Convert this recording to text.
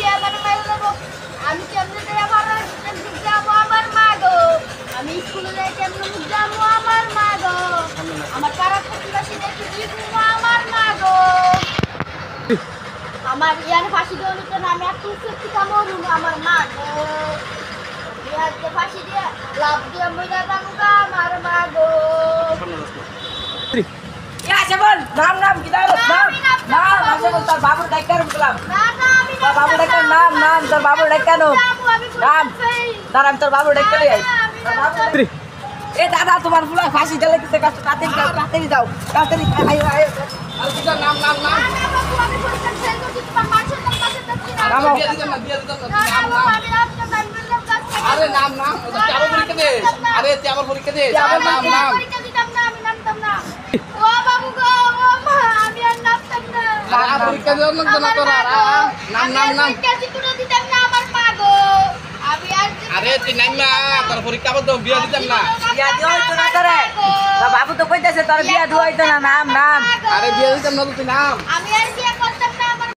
বিয়ে মানে মেরে দেবো। আমি কেমনে যাই আমার যাবো আমার মা গো। আমি স্কুলে যাই কেমনে যাবো আমার মা গো। আমার পাড়া প্রতিবেশী দেখি দিবো আমার মা গো। আমার ইয়ার ফাঁসি দেওয়া নিতে না আমি একটু সত্যি কামড় আমার মা গো। ইয়ারকে ফাঁসি দিয়ে লাভ দিয়ে মরে যাবো আমার মা গো। Ya sebel, nam kita harus nam, sebel tar babu dekar bukan, tar babu dekar nam, tar babu dekar nam, tar babu dekar ya. Dadah তোমার ফুলা ফাঁসি দিলে কিসে কষ্ট তাড়াতাড়ি যাও আয়ো আর কিটা নাম আরে নাম চাবো পরীক্ষা দে আরে চাবো পরীক্ষা দে নাম ও বাবু গো ও মা আমি আর নামতাম না। পরীক্ষা দেওয়ার লোক না তোরা নাম কেজি তুলে দিতাম না আমার মা গো। আমি আর আরে তুই নাম না তোর পরীক্ষা বন্ধ বিয়া দিতাম না বিয়া দিও হইতো না তোরে বাবু তো কইতাছে তোর বিয়া দিও হইতো না নাম আরে বিয়া দিতাম না তুই নাম আমি আর বিয়ে করতাম না আমার